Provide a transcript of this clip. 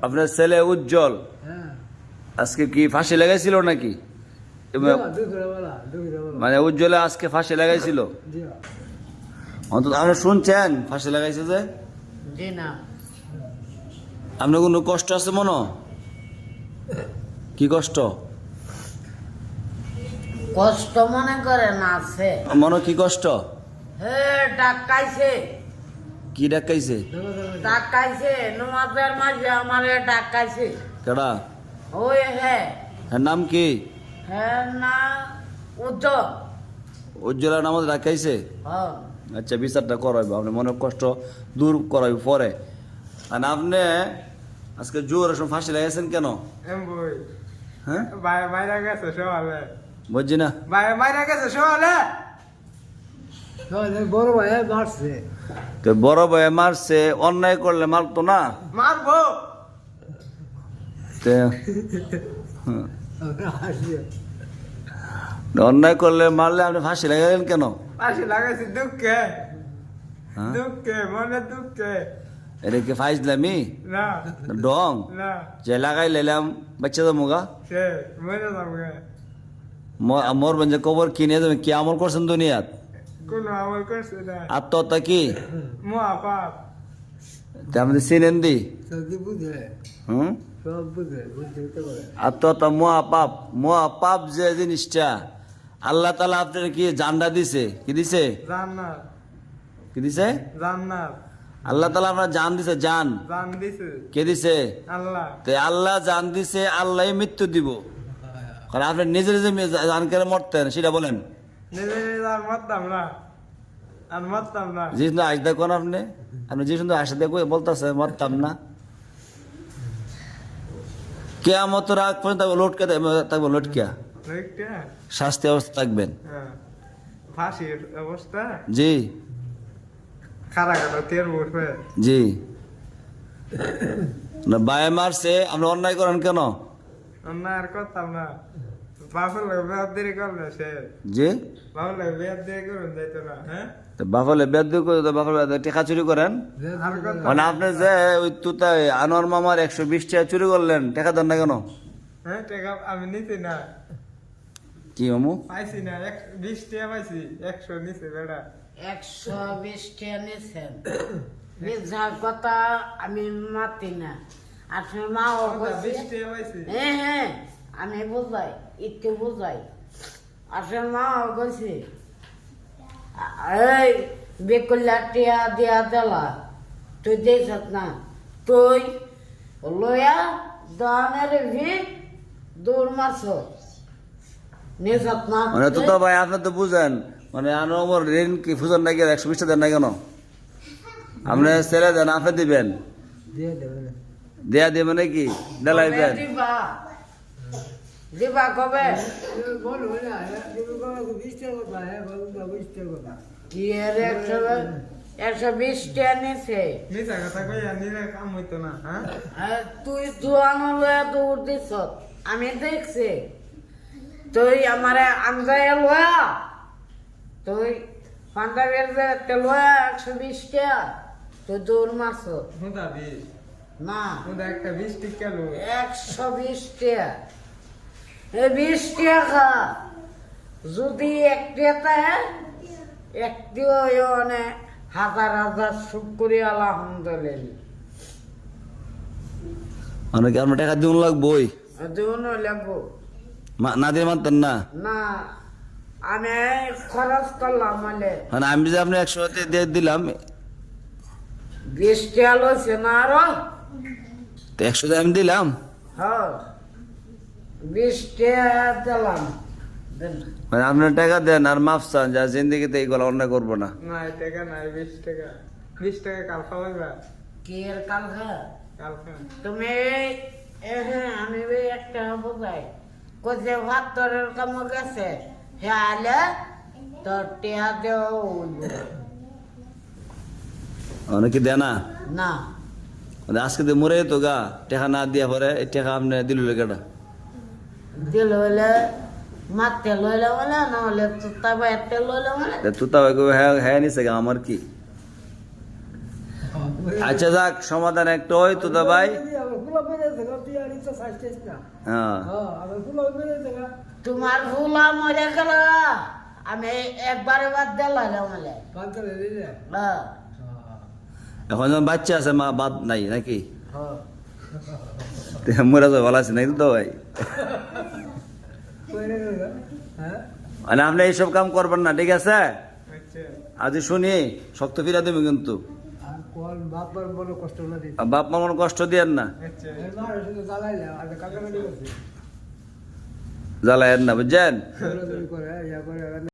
আপনার ছেলে উজ্জ্বল আজকে কি ফাঁসি লাগাইছিল নাকি? মানে উজ্জ্বলে আজকে ফাঁসি লাগাইছিল? অন্তত আপনি শুনছেন ফাঁসি লাগাইছে যে? আপনার কোনো কষ্ট আছে মনে? কি কষ্ট? কষ্ট মনে করেন আছে মনে কি কষ্ট? ডাকাইছে। কি ডাকাইছে? ডাকাইছে নমাজের মাঝে আমারে ডাকাইছে। কেডা? ওই হ্যাঁ নাম কি? হ্যাঁ না উজ্জ্বল। উজ্জ্বলের নাম ডাকাইছে? আচ্ছা বিচারটা করাইব, আপনি মনে কষ্ট দূর করাইব পরে। আর আপনি আজকে জোর ফাঁসি লাগাইছেন কেন? হ্যাঁ বুঝছি না। বড় ভাই মারছে, তো বড় ভাই মারছে, অন্যায় করলে মারতো না? মারবো। অন্যায় করলে মারলে আপনি ফাঁসি লাগাইলেন কেন? ফাঁসি লাগাইছি দুঃখে, দুঃখে মনে দুঃখে। এটা কি ফাইজলামি না ডং? না যে লাগাই লাইলাম বাচ্চা তো মুগা সে মরে যাবে। মোর বঞ্জে কবর কিনে তুমি কি আমল করছেন দুনিয়াত? কোন আমল করছে না, আত্মহত্যা কি মহাপাপ। আমাদের চিনেন দি? বুঝে হুম, সব বুঝে বুঝতে পারে। আত্মহত্যা মহাপাপ। মহাপাপ যে জিনিসটা আল্লাহ তাআলা আপনার কি জানটা দিছে? কি দিছে? জান্নাত, কি দিছে? জান্নাত। আল্লাহ তাআলা আপনার জান দিছে। জান জান দিছে কে দিছে? আল্লাহ। তো আল্লাহ জান দিছে, আল্লাহ মৃত্যু দিব। কারণ আপনি নিজে নিজে জান করে মরতেন সেটা বলেন। নিজে নিজে আর মারতাম না, আর মারতাম না। যে সুন্দর আশ দেখুন আপনি, আপনি যে সুন্দর আশা দেখো বলতেছে মরতাম না। কেয়ামত রাগ পর্যন্ত লটকে থাকবো, লটকিয়া দেখটা? শাস্তি অবস্থা থাকবেন। হ্যাঁ, ফাঁসির অবস্থা। জি খারা খারা তেল উঠবে। জি। না বায়ে মারছে, আপনি অন্যায় করেন কেন? না আর করতাম না। বাপের লোক বেয়াদ দেরি করলে সে, জি বাপের লোক বেয়াদ দেরি করুন যাইতো না। হ্যাঁ, বাফলে বেদ করে বাফলে টেকা চুরি করেন। আর করতাম মানে আপনি যে ওই তুতাই আনোয়ার মামার 120 টাকা চুরি করলেন, টাকা দেন না কেন? হ্যাঁ, টাকা আমি নিছি না, কি মামু? পাইছি না। 20 টাকা পাইছি, 100 নিছে বেড়া। 120 টাকা নিয়েছেন। মিথ্যার কথা আমি মাতি না। আসলে মাও বলছে 20 টাকা পাইছি। হ্যাঁ হ্যাঁ আমি বুঝাই, একটু বুঝাই। আসলে মাও বলছে এই বেকুল্লা টিয়া দিয়া দিলা, তুই দেখ না, তুই লয়া দানের ভিড় দৌড় মারছ নিজাত না। মানে তো ভাই আপনি তো বুঝেন, মানে আনোয়ার ঋণ কি ফুজন না গিয়ে 120 টাকা দেন না কেন? আপনি ছেড়ে দেন, আপনি দিবেন। দিয়ে দেবে না। দেয়া দিবেন নাকি ডেলাইবেন? দিবা দিবা কবে? বলো না, তুমি বাবা 20 টাকা কথা, হ্যাঁ বাবু 20 টাকা কথা। কি এর 120 টাকা নিছে। মিছা কথা কইয়া নিলে কাম হইতো না। হ্যাঁ, আর তুই জোয়ানো লয়া দৌড় দিছ, আমি দেখছি। তুই আমারে আন্দায় লয়া, তুই পাঞ্জাবের যে তেলয়া 120 টাকা তুই দৌড় মারছ হুদা 20 না। হুদা একটা 20 টিকা লো। 120 টাকা, এই 20 টাকা যদি একটা একটিও মানে হাজার হাজার শুকরিয়া আলহামদুলিল্লাহ। মানে কি আপনার টাকা দিন লাগবই? দিন লাগবো না দিয়ে মানতেন না? না, আমি খরচ করলাম বলে মানে আমি যে আপনি 100 দিয়ে দিলাম, 20 টাকা লইছে না আরো। তো 100 দিয়ে আমি দিলাম। হ্যাঁ 20 টাকা দিলাম। দেন। মানে আপনার টাকা দেন আর মাফ চান, যা জিন্দিগিতে এইগুলো অন্যায় করবো না। না টাকা নাই, 20 টাকা। 20 টাকা কাল খাওয়াইবা? কি এর কাল খা কাল খা। তুমি হ্যাঁ আমি ওই একটা বোঝাই কোথায় ভাত তোরের কাম গেছে হ্যাঁ আলে তোর টিয়া দেও অনেকে দেয় না। না। মানে আজকে তো মরে তো গা, টাকা না দিয়া পরে এই টাকা আপনি দিল কেটা? দিল হইলে মারতে লইলে বলে না হলে তুতা বাইতে লইলে বলে তুতা ভাই হ্যাঁ হ্যাঁ নিছে গা, আমার কি? আচ্ছা যাক, সমাধান একটা ওই তো দা ভাই। ফুলা বেড়ে থাকা তুই আর ইচ্ছা চাইছিস না হ্যাঁ আমি ফুলা বেড়ে থাকা তোমার ফুলা মরে গেল, আমি একবারে বাদ দিলাম বলে। পাঁচটা দিলে হ্যাঁ এখন যখন বাচ্চা আছে মা বাদ নাই নাকি? হ্যাঁ মোরা তো ভালো আছে নাকি তো ভাই? হ্যাঁ মানে আপনি এইসব কাম করবেন না, ঠিক আছে? আচ্ছা আজ শুনি শক্ত ফিরা দেবে কিন্তু, আর কোন বাপর বড় কষ্ট না দিতে বাপ মা মনে কষ্ট দিয়েন না, আচ্ছা এবার শুধু জ্বালাইলে আর কাকাকাটি করছে জ্বালায়েন না, বুঝছেন? করে ইয়া করে